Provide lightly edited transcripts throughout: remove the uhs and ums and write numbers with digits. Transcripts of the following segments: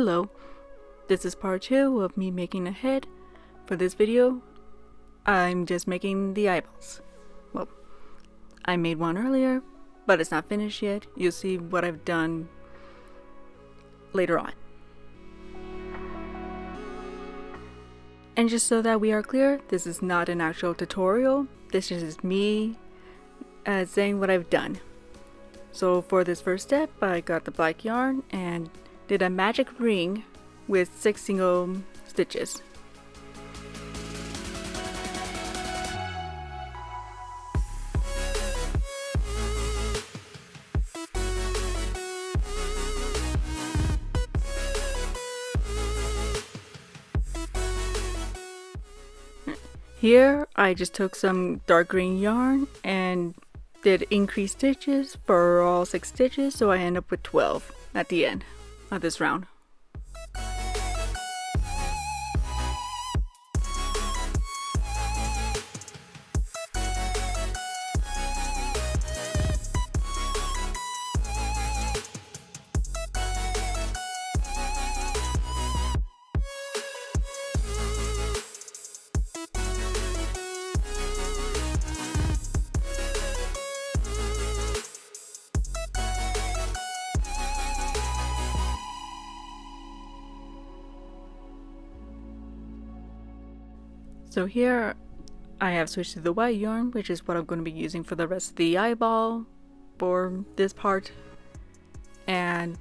Hello, this is part 2 of me making a head. For this video, I'm just making the eyeballs. Well, I made one earlier, but it's not finished yet. You'll see what I've done later on. And just so that we are clear, this is not an actual tutorial. This is just me saying what I've done. So for this first step, I got the black yarn and did a magic ring with 6 single stitches. Here I just took some dark green yarn and did increased stitches for all 6 stitches, so I end up with 12 at the end of this round. So here I have switched to the white yarn, which is what I'm going to be using for the rest of the eyeball for this part. And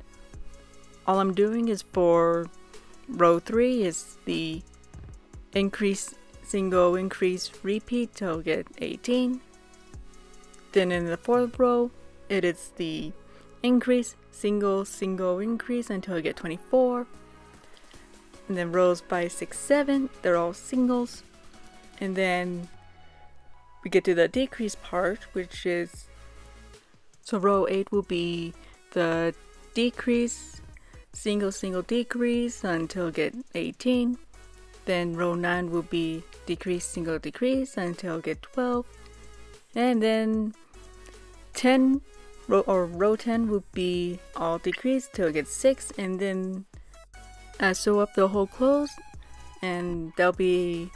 all I'm doing is for row 3 is the increase, single increase repeat till get 18. Then in the 4th row it is the increase, single increase until I get 24. And then rows 5, 6, 7, they're all singles. And then we get to the decrease part, which is, so row 8 will be the decrease, single decrease until get 18. Then row 9 will be decrease, single decrease until get 12. And then row 10 will be all decrease till get 6. And then sew up the whole clothes, and that'll be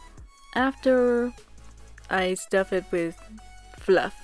after I stuff it with fluff.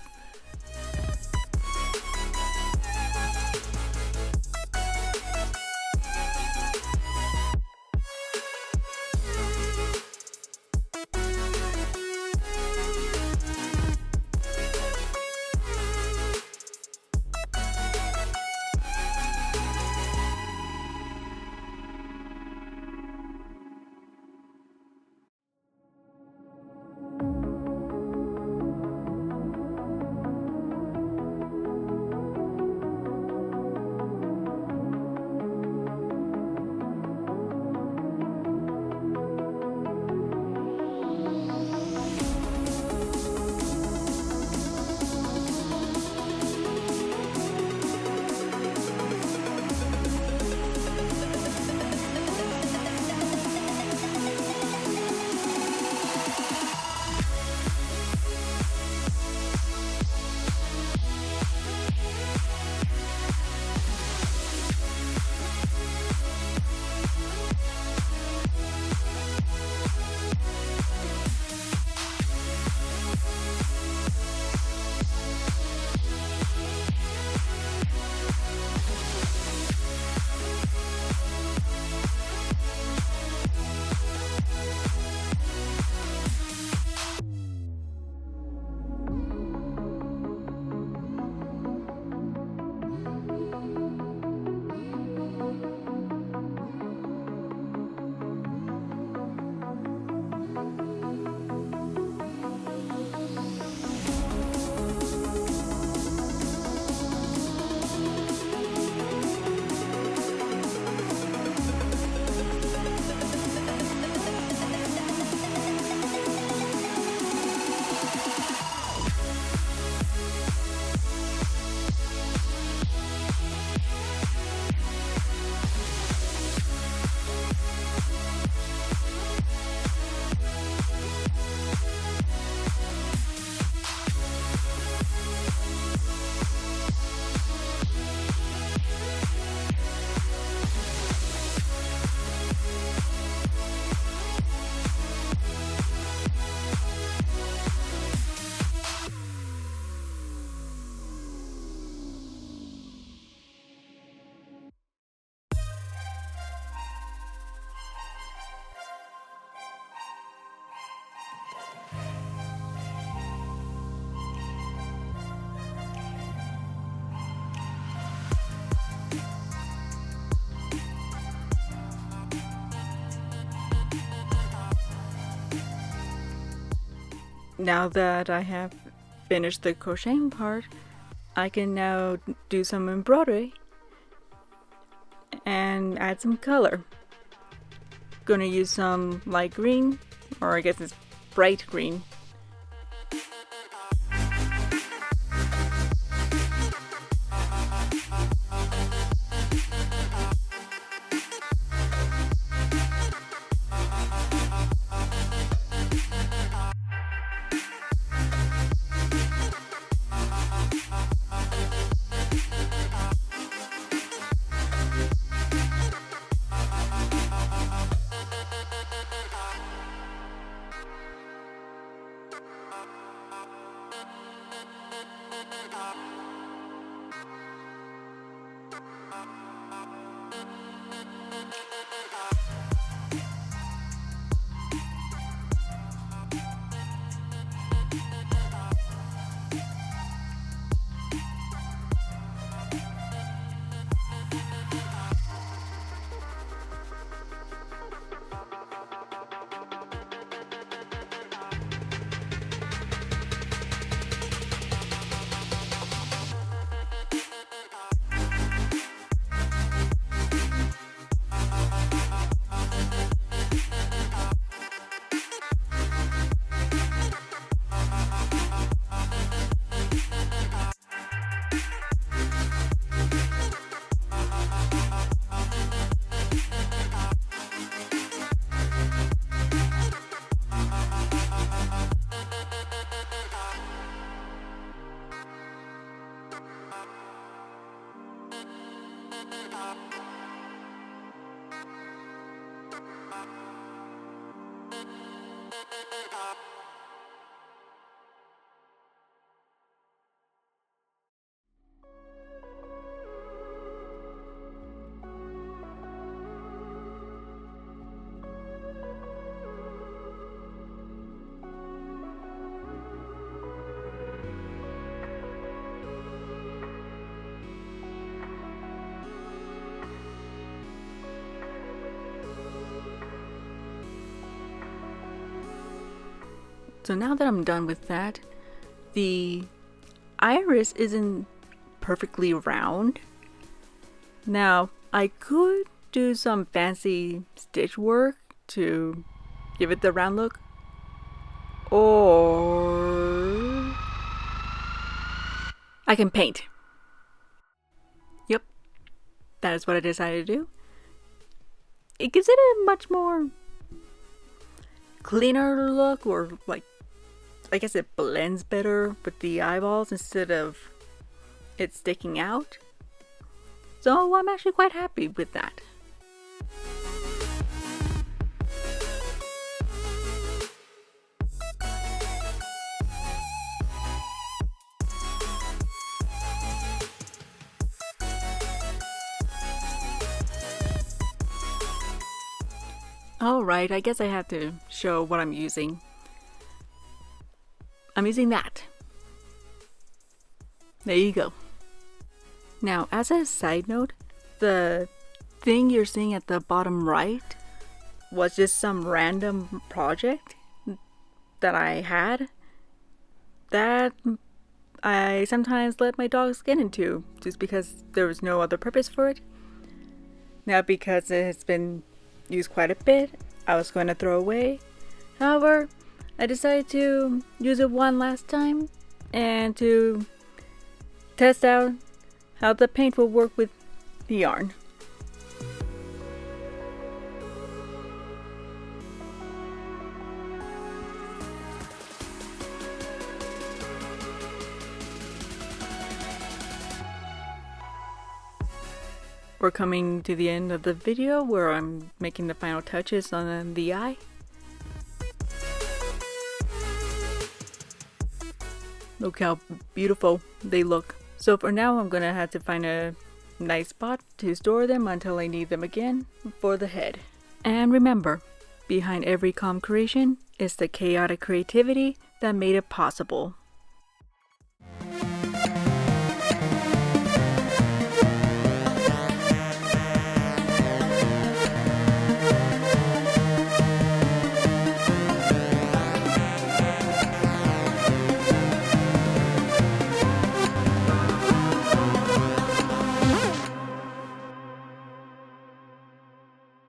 now that I have finished the crocheting part, I can now do some embroidery and add some color. Gonna use some light green, or I guess it's bright green. So now that I'm done with that, the iris isn't perfectly round. Now, I could do some fancy stitch work to give it the round look, or I can paint. Yep, that is what I decided to do. It gives it a much more cleaner look, or like, I guess it blends better with the eyeballs instead of it sticking out. So I'm actually quite happy with that. Alright, I guess I have to show what I'm using. I'm using that. There you go. Now, as a side note, the thing you're seeing at the bottom right was just some random project that I had that I sometimes let my dogs get into just because there was no other purpose for it. Now, because it's been used quite a bit, I was going to throw away. However, I decided to use it one last time and to test out how the paint will work with the yarn. We're coming to the end of the video where I'm making the final touches on the eye. Look how beautiful they look. So for now, I'm gonna have to find a nice spot to store them until I need them again for the head. And remember, behind every calm creation is the chaotic creativity that made it possible.